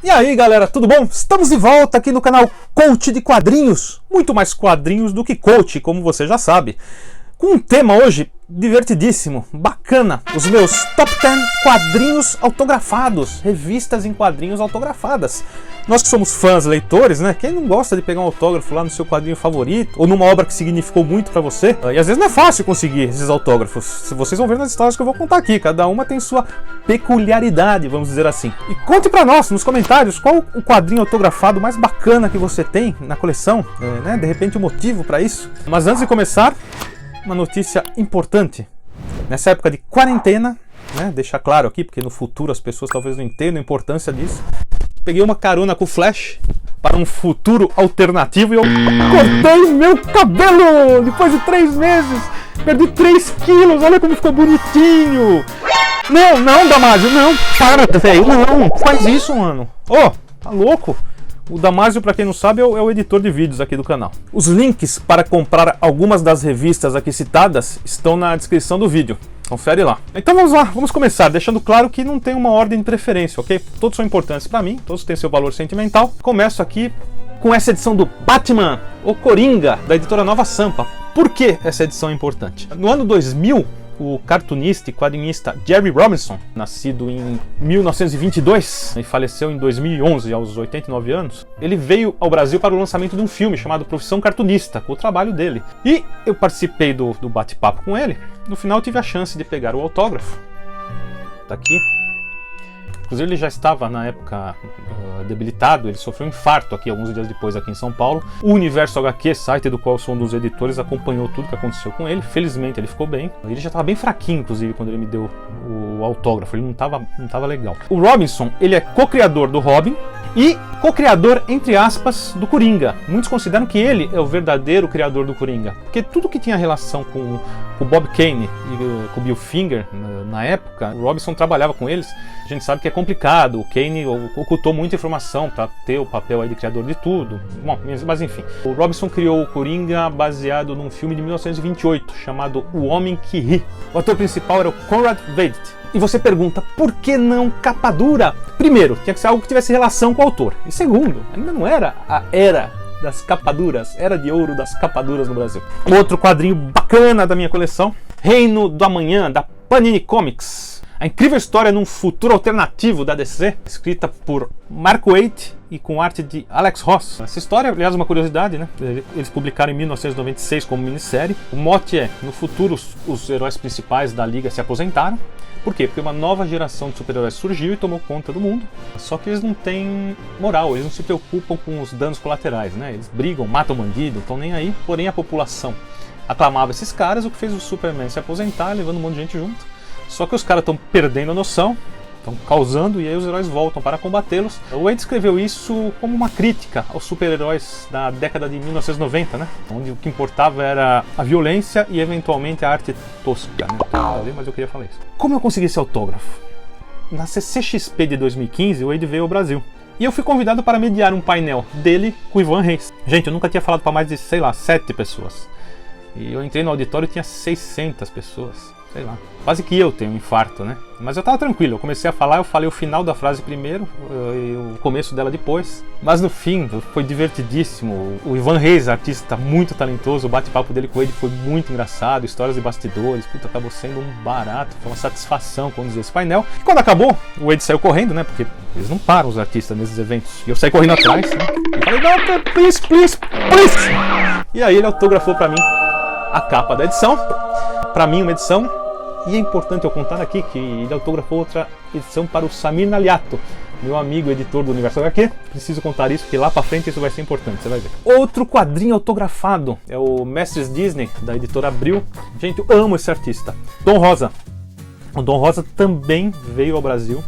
E aí galera, tudo bom? Estamos de volta aqui no canal Coach de Quadrinhos. Muito mais quadrinhos do que coach, como você já sabe. Com um tema hoje divertidíssimo, bacana. Os meus top 10 quadrinhos autografados. Revistas em quadrinhos autografadas. Nós que somos fãs, leitores, né? Quem não gosta de pegar um autógrafo lá no seu quadrinho favorito? Ou numa obra que significou muito pra você? E às vezes não é fácil conseguir esses autógrafos. Vocês vão ver nas histórias que eu vou contar aqui. Cada uma tem sua peculiaridade, vamos dizer assim. E conte pra nós, nos comentários, qual o quadrinho autografado mais bacana que você tem na coleção. De repente o motivo pra isso. Mas antes de começar, uma notícia importante. Nessa época de quarentena, deixar claro aqui, porque no futuro as pessoas talvez não entendam a importância disso. Peguei uma carona com o Flash para um futuro alternativo e eu cortei meu cabelo! Depois de 3 meses, perdi 3 quilos, olha como ficou bonitinho! Não, Damásio, não! Para, velho, não! Faz isso, mano! Tá louco? O Damásio, para quem não sabe, é o editor de vídeos aqui do canal. Os links para comprar algumas das revistas aqui citadas estão na descrição do vídeo. Confere lá. Então vamos lá, vamos começar, deixando claro que não tem uma ordem de preferência, ok? Todos são importantes para mim, todos têm seu valor sentimental. Começo aqui com essa edição do Batman, o Coringa, da editora Nova Sampa. Por que essa edição é importante? No ano 2000, o cartunista e quadrinista Jerry Robinson, nascido em 1922 e faleceu em 2011 aos 89 anos, ele veio ao Brasil para o lançamento de um filme chamado Profissão Cartunista, com o trabalho dele. E eu participei do bate-papo com ele. No final tive a chance de pegar o autógrafo. Tá aqui. Inclusive ele já estava na época debilitado, ele sofreu um infarto aqui alguns dias depois aqui em São Paulo. O Universo HQ, site do qual eu sou um dos editores, acompanhou tudo que aconteceu com ele. Felizmente ele ficou bem. Ele já estava bem fraquinho, inclusive, quando ele me deu o autógrafo. Ele não estava legal. O Robinson, ele é co-criador do Robin e co-criador, entre aspas, do Coringa. Muitos consideram que ele é o verdadeiro criador do Coringa, porque tudo que tinha relação com o Bob Kane e com o Bill Finger na época, o Robinson trabalhava com eles. A gente sabe que é complicado, o Kane ocultou muita informação para ter o papel aí de criador de tudo. Bom, mas enfim, o Robinson criou o Coringa baseado num filme de 1928 chamado O Homem que Ri. O ator principal era o Conrad Veidt. E você pergunta, por que não capa dura? Primeiro, tinha que ser algo que tivesse relação com o autor. E segundo, ainda não era a era das capaduras, era de ouro das capaduras no Brasil. Outro quadrinho bacana da minha coleção, Reino do Amanhã, da Panini Comics. A incrível história num futuro alternativo da DC, escrita por Mark Waid e com arte de Alex Ross. Essa história, aliás, uma curiosidade, eles publicaram em 1996 como minissérie. O mote é, no futuro os heróis principais da Liga se aposentaram. Por quê? Porque uma nova geração de super-heróis surgiu e tomou conta do mundo. Só que eles não têm moral, eles não se preocupam com os danos colaterais, Eles brigam, matam bandido, não estão nem aí. Porém, a população aclamava esses caras, o que fez o Superman se aposentar, levando um monte de gente junto. Só que os caras estão perdendo a noção, estão causando, e aí os heróis voltam para combatê-los. O Waid escreveu isso como uma crítica aos super-heróis da década de 1990, onde o que importava era a violência e eventualmente a arte tosca. Mas eu queria falar isso. Como eu consegui esse autógrafo? Na CCXP de 2015, o Waid veio ao Brasil. E eu fui convidado para mediar um painel dele com o Ivan Reis. Gente, eu nunca tinha falado para mais de, 7 pessoas. E eu entrei no auditório e tinha 600 pessoas. Sei lá, quase que eu tenho um infarto, Mas eu tava tranquilo, eu comecei a falar, eu falei o final da frase primeiro e o começo dela depois. Mas no fim, foi divertidíssimo. O Ivan Reis, artista muito talentoso, o bate-papo dele com ele foi muito engraçado, histórias de bastidores, acabou sendo um barato, foi uma satisfação conduzir esse painel. E quando acabou, o Wade saiu correndo, porque eles não param os artistas nesses eventos. E eu saí correndo atrás, e falei, não, please. E aí ele autografou pra mim a capa da edição. Para mim, uma edição, e é importante eu contar aqui que ele autografou outra edição para o Samir Naliato, meu amigo editor do Universo HQ. Preciso contar isso, porque lá para frente isso vai ser importante, você vai ver. Outro quadrinho autografado é o Mestres Disney, da editora Abril. Gente, eu amo esse artista. Don Rosa. O Don Rosa também veio ao Brasil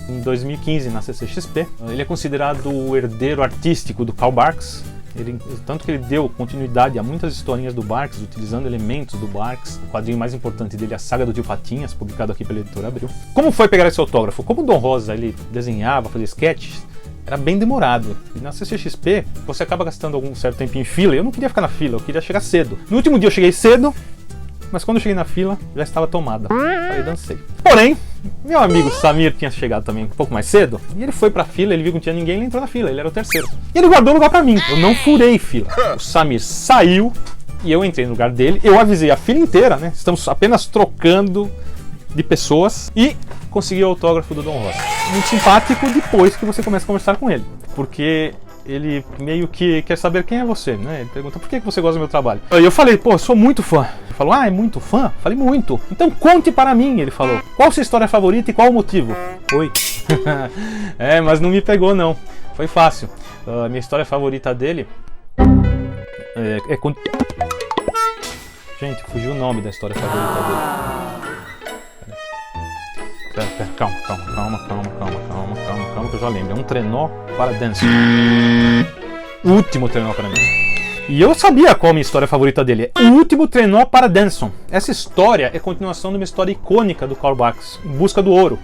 em 2015 na CCXP. Ele é considerado o herdeiro artístico do Karl Barks. Tanto que ele deu continuidade a muitas historinhas do Barks, utilizando elementos do Barks. O quadrinho mais importante dele é a Saga do Tio Patinhas, publicado aqui pela editora Abril. Como foi pegar esse autógrafo? Como o Don Rosa ele desenhava, fazia sketches, era bem demorado. E na CCXP você acaba gastando algum certo tempo em fila. Eu não queria ficar na fila, eu queria chegar cedo. No último dia eu cheguei cedo, mas quando eu cheguei na fila, já estava tomada. Falei, dancei. Porém, meu amigo Samir tinha chegado também um pouco mais cedo, e ele foi pra fila, ele viu que não tinha ninguém, ele entrou na fila, ele era o terceiro. E ele guardou o lugar pra mim, eu não furei fila. O Samir saiu, e eu entrei no lugar dele, eu avisei a fila inteira, né? Estamos apenas trocando de pessoas, e consegui o autógrafo do Dom Rosa. Muito simpático depois que você começa a conversar com ele, porque ele meio que quer saber quem é você, né? Ele pergunta, por que você gosta do meu trabalho? E eu falei, pô, sou muito fã. Ele falou, é muito fã? Falei, muito. Então conte para mim, ele falou. Qual a sua história favorita e qual o motivo? Oi. Mas não me pegou não. Foi fácil. A minha história favorita dele Gente, fugiu o nome da história favorita dele. Calma, que eu já lembro. É um trenó para Denson. O último trenó para Denson. E eu sabia qual a minha história favorita dele. É o último trenó para Denson. Essa história é continuação de uma história icônica do Karl Barks, Em Busca do Ouro,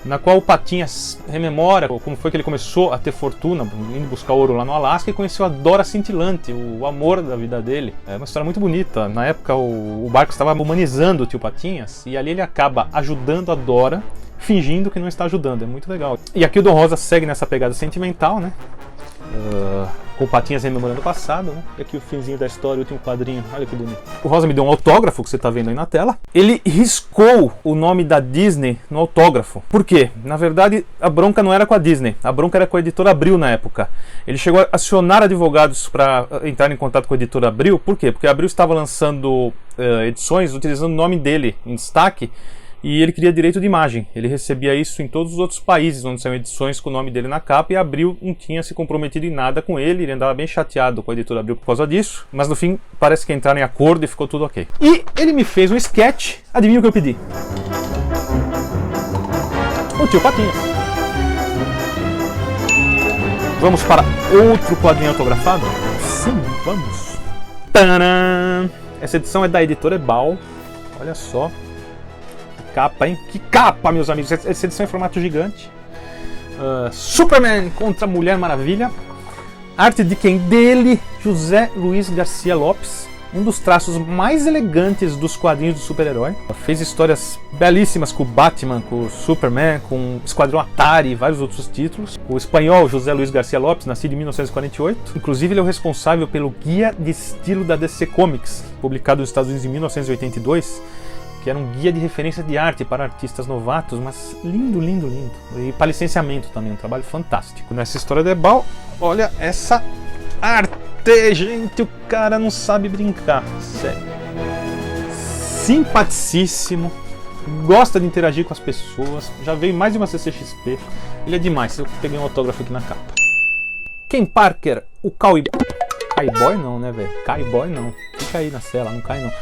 na qual o Patinhas rememora como foi que ele começou a ter fortuna, indo buscar ouro lá no Alasca, e conheceu a Dora Cintilante, o amor da vida dele. É uma história muito bonita. Na época o Barks estava humanizando o tio Patinhas, e ali ele acaba ajudando a Dora, fingindo que não está ajudando. É muito legal. E aqui o Dom Rosa segue nessa pegada sentimental, né? Com o Patinhas rememorando o passado, né? E aqui o finzinho da história, o último quadrinho, olha que bonito. O Rosa me deu um autógrafo, que você está vendo aí na tela. Ele riscou o nome da Disney no autógrafo. Por quê? Na verdade, a bronca não era com a Disney, a bronca era com a editora Abril na época. Ele chegou a acionar advogados para entrar em contato com a editora Abril. Por quê? Porque a Abril estava lançando edições utilizando o nome dele em destaque, e ele queria direito de imagem. Ele recebia isso em todos os outros países onde saiam edições com o nome dele na capa, e a Abril não tinha se comprometido em nada com ele. Ele andava bem chateado com a editora Abril por causa disso, mas no fim parece que entraram em acordo e ficou tudo ok. E ele me fez um sketch, adivinha o que eu pedi? O tio Patinhas. Vamos para outro quadrinho autografado? Sim, vamos. Tadã! Essa edição é da editora Ebal. Olha só. Capa, hein? Que capa, meus amigos! Essa edição é em formato gigante. Superman contra Mulher Maravilha. Arte de quem? Dele, José Luiz Garcia Lopes. Um dos traços mais elegantes dos quadrinhos do super-herói. Fez histórias belíssimas com o Batman, com o Superman, com o Esquadrão Atari e vários outros títulos. O espanhol José Luiz Garcia Lopes, nascido em 1948. Inclusive, ele é o responsável pelo Guia de Estilo da DC Comics, publicado nos Estados Unidos em 1982. Que era um guia de referência de arte para artistas novatos, mas lindo, lindo, lindo. E para licenciamento também, um trabalho fantástico. Nessa história de Ebal, olha essa arte, gente, o cara não sabe brincar, sério. Simpaticíssimo, gosta de interagir com as pessoas, já veio mais de uma CCXP, ele é demais. Eu peguei um autógrafo aqui na capa. Ken Parker, o cowboy... Cowboy não, né, velho? Cowboy não. Fica aí na cela, não cai não.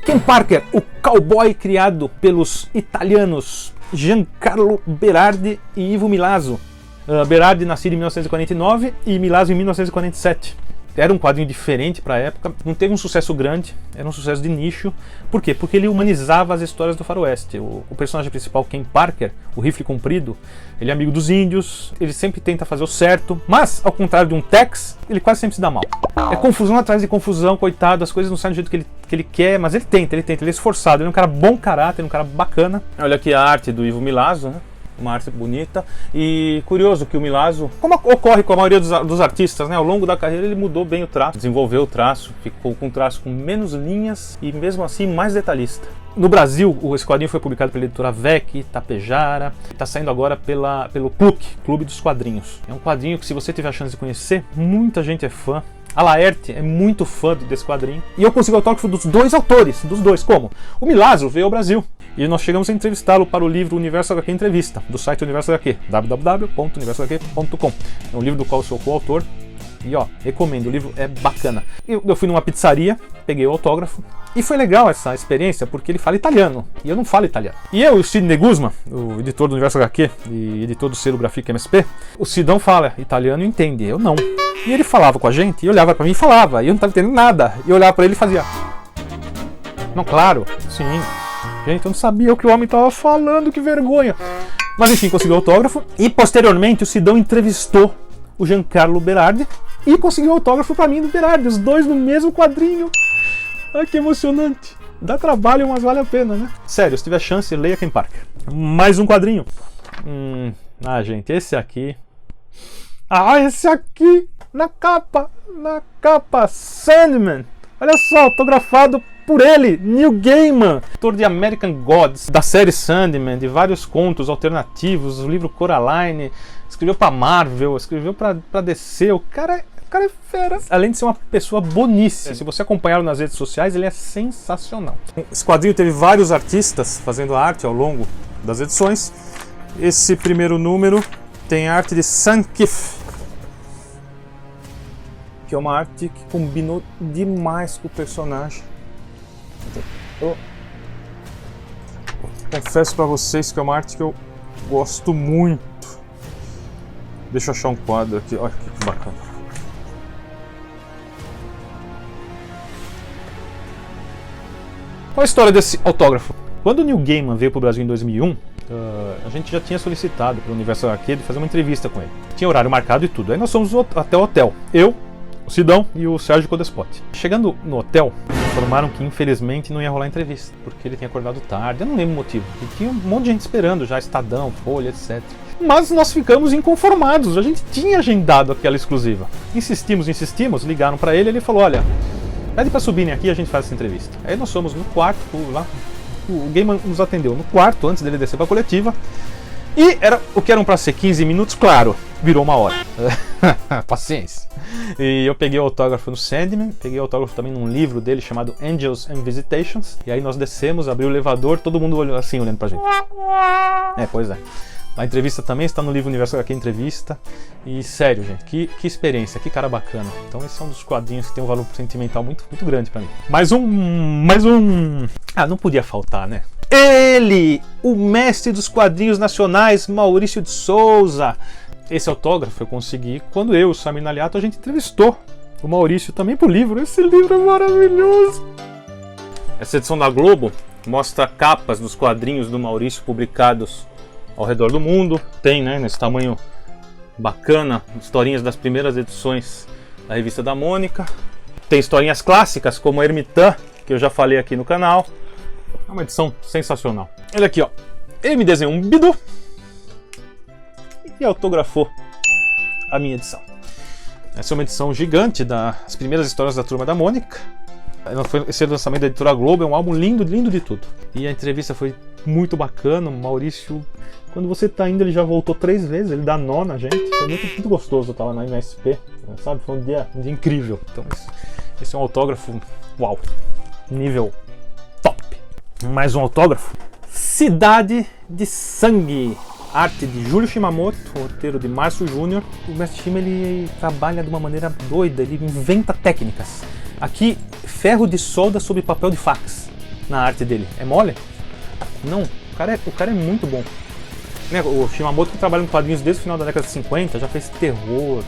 Ken Parker, o cowboy criado pelos italianos Giancarlo Berardi e Ivo Milazzo. Berardi nascido em 1949 e Milazzo em 1947. Era um quadrinho diferente para a época, não teve um sucesso grande, era um sucesso de nicho. Por quê? Porque ele humanizava as histórias do faroeste. O personagem principal, Ken Parker, o rifle comprido, ele é amigo dos índios, ele sempre tenta fazer o certo, mas, ao contrário de um Tex, ele quase sempre se dá mal. É confusão atrás de confusão, coitado, as coisas não saem do jeito que ele quer, mas ele tenta, ele é esforçado, ele é um cara bom caráter, um cara bacana. Olha aqui a arte do Ivo Milazzo, né? Uma arte bonita. E curioso que o Milazzo, como ocorre com a maioria dos artistas, né, ao longo da carreira ele mudou bem o traço, desenvolveu o traço, ficou com um traço com menos linhas e mesmo assim mais detalhista. No Brasil, esse quadrinho foi publicado pela editora VEC, Tapejara, está saindo agora pelo PLUC, Clube dos Quadrinhos. É um quadrinho que, se você tiver a chance de conhecer, muita gente é fã. A Laerte é muito fã desse quadrinho. E eu consegui o autógrafo dos dois autores, dos dois. Como? O Milazzo veio ao Brasil. E nós chegamos a entrevistá-lo para o livro Universo HQ Entrevista, do site Universo HQ, www.universohq.com. É um livro do qual eu sou coautor. E ó, recomendo, o livro é bacana. Eu fui numa pizzaria, peguei o autógrafo. E foi legal essa experiência, porque ele fala italiano, e eu não falo italiano. E eu e o Sidney Guzman, o editor do Universo HQ e editor do selo Grafica MSP, o Sidão fala italiano e entende, eu não. E ele falava com a gente, e olhava para mim e falava, e eu não estava entendendo nada. E eu olhava para ele e fazia... Não, claro, sim. Gente, eu não sabia o que o homem estava falando, que vergonha. Mas enfim, conseguiu o autógrafo, e posteriormente o Sidão entrevistou o Giancarlo Berardi, e conseguiu o autógrafo para mim do Berardi, os dois no mesmo quadrinho. Ai, que emocionante. Dá trabalho, mas vale a pena, né? Sério, se tiver chance, leia Ken Parker. Mais um quadrinho. Gente, esse aqui. Esse aqui! Na capa, Sandman. Olha só, autografado por ele, Neil Gaiman, autor de American Gods, da série Sandman, de vários contos alternativos, o livro Coraline, escreveu pra Marvel, escreveu pra DC, o cara é fera. Além de ser uma pessoa boníssima. Se você acompanhar nas redes sociais, ele é sensacional. Esse quadrinho teve vários artistas fazendo arte ao longo das edições. Esse primeiro número tem arte de Sam Kiff, que é uma arte que combinou demais com o personagem. Confesso pra vocês que é uma arte que eu gosto muito. Deixa eu achar um quadro aqui, olha que bacana. Qual a história desse autógrafo? Quando o Neil Gaiman veio pro Brasil em 2001, a gente já tinha solicitado para o Universal Arcade fazer uma entrevista com ele. Tinha horário marcado e tudo. Aí nós fomos até o hotel. Eu, o Sidão e o Sérgio Codespot. Chegando no hotel, informaram que infelizmente não ia rolar entrevista, porque ele tinha acordado tarde, eu não lembro o motivo. E tinha um monte de gente esperando já, Estadão, Folha, etc. Mas nós ficamos inconformados, a gente tinha agendado aquela exclusiva. Insistimos, ligaram para ele, ele falou, olha, pede para subirem aqui e a gente faz essa entrevista. Aí nós fomos no quarto, lá, o Gaiman nos atendeu no quarto, antes dele descer para a coletiva, e o que eram para ser 15 minutos, claro, virou 1 hora. Paciência. E eu peguei o autógrafo no Sandman, peguei o autógrafo também num livro dele chamado Angels and Visitations, e aí nós descemos, abriu o elevador, todo mundo olhou assim, olhando pra gente. Pois é. A entrevista também está no livro Universal aqui, entrevista. E sério, gente, que experiência, que cara bacana. Então esse é um dos quadrinhos que tem um valor sentimental muito, muito grande pra mim. Mais um... não podia faltar, né? Ele, o mestre dos quadrinhos nacionais, Maurício de Souza. Esse autógrafo eu consegui quando eu e o Samir Naliato a gente entrevistou o Maurício também pro livro. Esse livro é maravilhoso. Essa edição da Globo mostra capas dos quadrinhos do Maurício publicados ao redor do mundo. Tem, né, nesse tamanho bacana, historinhas das primeiras edições da revista da Mônica. Tem historinhas clássicas como Ermitã, que eu já falei aqui no canal. É uma edição sensacional. Olha aqui, ó. Ele me desenhou um bidu e autografou a minha edição. Essa é uma edição gigante das primeiras histórias da Turma da Mônica. Esse é o lançamento da Editora Globo, é um álbum lindo, lindo de tudo. E a entrevista foi muito bacana. O Maurício, quando você tá indo, ele já voltou 3 vezes, ele dá nó na gente. Foi muito gostoso estar lá na MSP, sabe? Foi um dia incrível. Então esse é um autógrafo, uau, nível top. Mais um autógrafo. Cidade de Sangue. Arte de Júlio Shimamoto, roteiro de Márcio Júnior. O Mestre Shima, ele trabalha de uma maneira doida, ele inventa técnicas. Aqui, ferro de solda sobre papel de fax na arte dele. É mole? Não, o cara é muito bom. O Shimamoto, que trabalha em quadrinhos desde o final da década de 50, já fez terror,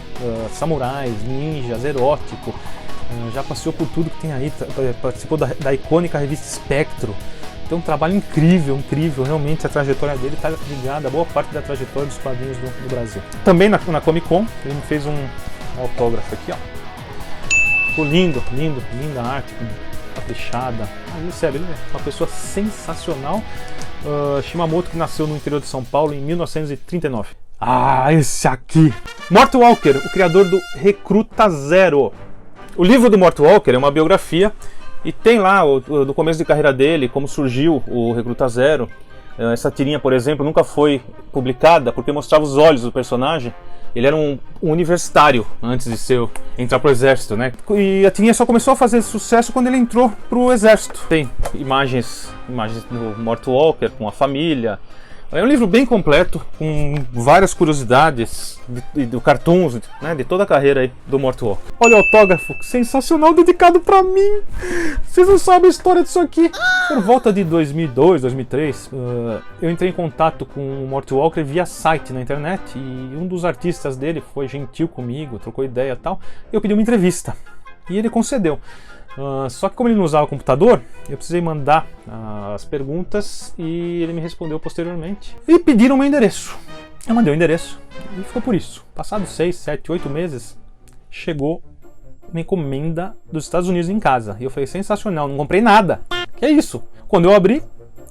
samurais, ninjas, erótico, já passeou por tudo que tem aí, participou da icônica revista Espectro. Tem um trabalho incrível, realmente a trajetória dele está ligada a boa parte da trajetória dos quadrinhos do Brasil. Também na Comic Con, ele me fez um autógrafo aqui, ó. Ficou linda a arte, caprichada. Sério, ele é uma pessoa sensacional. Shimamoto, que nasceu no interior de São Paulo em 1939. Esse aqui! Mort Walker, o criador do Recruta Zero. O livro do Mort Walker é uma biografia. E tem lá, do começo de carreira dele, como surgiu o Recruta Zero. Essa tirinha, por exemplo, nunca foi publicada porque mostrava os olhos do personagem. Ele era um universitário antes de entrar pro exército, né? E a tirinha só começou a fazer sucesso quando ele entrou pro exército. Tem imagens do Mort Walker com a família. É um livro bem completo, com várias curiosidades do cartoons, né, de toda a carreira aí do Mort Walker. Olha o autógrafo, sensacional, dedicado pra mim. Vocês não sabem a história disso aqui. Por volta de 2002, 2003, eu entrei em contato com o Mort Walker via site na internet, e um dos artistas dele foi gentil comigo, trocou ideia e tal. Eu pedi uma entrevista e ele concedeu. Só que como ele não usava computador, eu precisei mandar as perguntas e ele me respondeu posteriormente. E pediram o meu endereço. Eu mandei o endereço e ficou por isso. Passados 6, 7, 8 meses, chegou uma encomenda dos Estados Unidos em casa. E eu falei, sensacional, não comprei nada. Que é isso? Quando eu abri,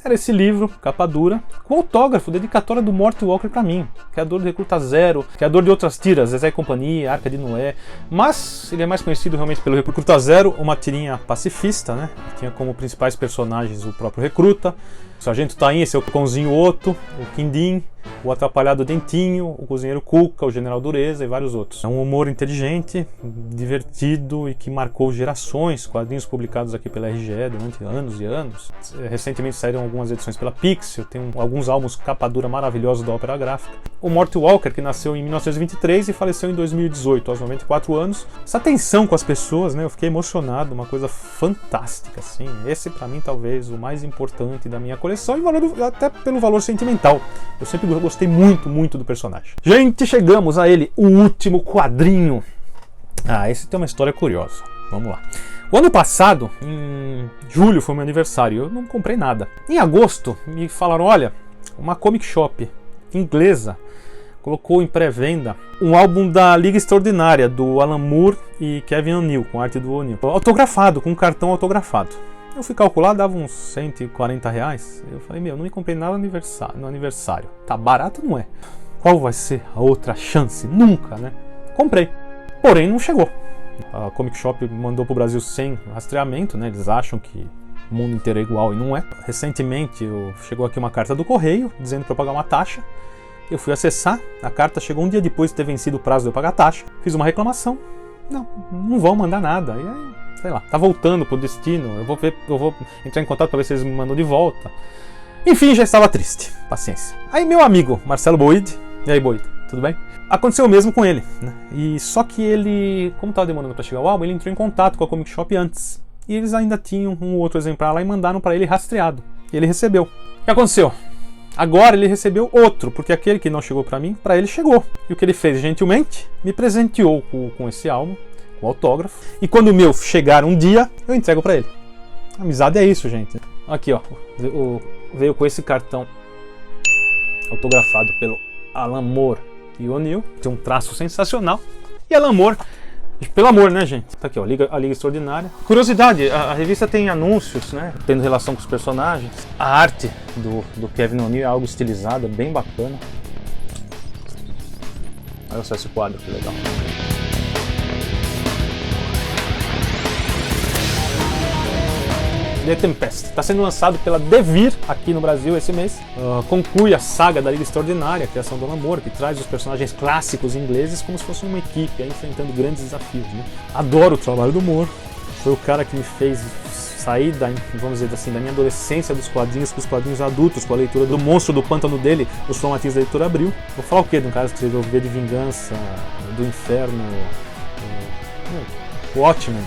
era esse livro, capa dura, com autógrafo, dedicatória do Mort Walker pra mim, criador do Recruta Zero, criador de outras tiras, Zezé e Companhia, Arca de Noé, mas ele é mais conhecido realmente pelo Recruta Zero, uma tirinha pacifista, né? Tinha como principais personagens o próprio Recruta, o Sargento Taim, esse é o Cãozinho Otto, o Quindim, o Atrapalhado Dentinho, o Cozinheiro Cuca, o General Dureza e vários outros. É um humor inteligente, divertido e que marcou gerações, quadrinhos publicados aqui pela RGE durante anos e anos. Recentemente saíram algumas edições pela Pixel, tem alguns álbuns capa dura maravilhosos da Ópera Gráfica. O Mort Walker, que nasceu em 1923 e faleceu em 2018, aos 94 anos. Essa atenção com as pessoas, né, eu fiquei emocionado, uma coisa fantástica, assim. Esse pra mim talvez o mais importante da minha coleção e até pelo valor sentimental. Eu sempre gostei muito do personagem. Gente, chegamos a ele, o último quadrinho. Esse tem uma história curiosa. Vamos lá. O ano passado, em julho, foi meu aniversário. Eu não comprei nada. Em agosto, me falaram, olha, uma comic shop inglesa colocou em pré-venda um álbum da Liga Extraordinária, do Alan Moore e Kevin O'Neill, com arte do O'Neill. Autografado, com um cartão autografado. Eu fui calcular, dava uns 140 reais. Eu falei, meu, não me comprei nada no aniversário. Tá barato, não é? Qual vai ser a outra chance? Nunca, né? Comprei. Porém, não chegou. A Comic Shop mandou pro Brasil sem rastreamento, né? Eles acham que o mundo inteiro é igual e não é. Recentemente, chegou aqui uma carta do correio, dizendo para eu pagar uma taxa. Eu fui acessar, a carta chegou um dia depois de ter vencido o prazo de eu pagar a taxa. Fiz uma reclamação. Não vão mandar nada. E aí, sei lá, tá voltando pro destino, eu vou entrar em contato para ver se eles me mandam de volta. Enfim, já estava triste, paciência. Aí meu amigo, Marcelo Boyd, e aí Boyd, tudo bem? Aconteceu o mesmo com ele, né? E só que ele, como estava demorando para chegar o álbum, ele entrou em contato com a Comic Shop antes. E eles ainda tinham um outro exemplar lá e mandaram para ele rastreado. E ele recebeu. O que aconteceu? Agora ele recebeu outro, porque aquele que não chegou para mim, para ele chegou. E o que ele fez gentilmente, me presenteou com esse álbum, com autógrafo, e quando o meu chegar um dia, eu entrego pra ele. Amizade é isso, gente. Aqui, ó, veio com esse cartão autografado pelo Alan Moore e O'Neill. Tem um traço sensacional. E Alan Moore, pelo amor, né, gente? Tá aqui, ó, a Liga Extraordinária. Curiosidade, a revista tem anúncios, né, tendo relação com os personagens. A arte do Kevin O'Neill é algo estilizado, bem bacana. Olha só esse quadro, que legal. The Tempest. Está sendo lançado pela Devir aqui no Brasil esse mês. Conclui a saga da Liga Extraordinária, a criação do Alan Moore, que traz os personagens clássicos ingleses como se fosse uma equipe aí, enfrentando grandes desafios, né? Adoro o trabalho do Moore. Foi o cara que me fez sair vamos dizer assim, da minha adolescência dos quadrinhos para os quadrinhos adultos, com a leitura do Monstro do Pântano dele, os formatinhos da Editora Abril. Vou falar o quê de um cara que escreveu V de Vingança, do Inferno, Watchmen,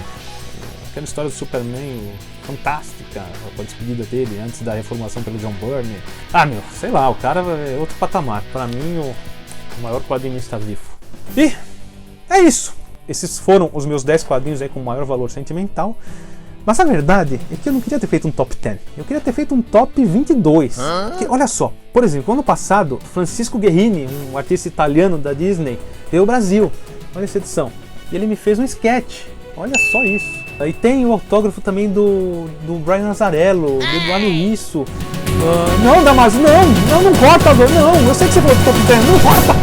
aquela história do Superman fantástica, a despedida dele antes da reformulação pelo John Byrne. Sei lá, o cara é outro patamar. Para mim, o maior quadrinista vivo. E é isso. Esses foram os meus 10 quadrinhos aí com maior valor sentimental. Mas a verdade é que eu não queria ter feito um top 10. Eu queria ter feito um top 22. Porque, olha só, por exemplo, ano passado, Francisco Guerrini, um artista italiano da Disney, veio ao Brasil. Olha essa edição. E ele me fez um sketch. Olha só isso. E tem o autógrafo também do Brian Azzarello, do Eduardo Isso. Não, Damaso, não corta, não, eu sei que você falou do top 10, não corta.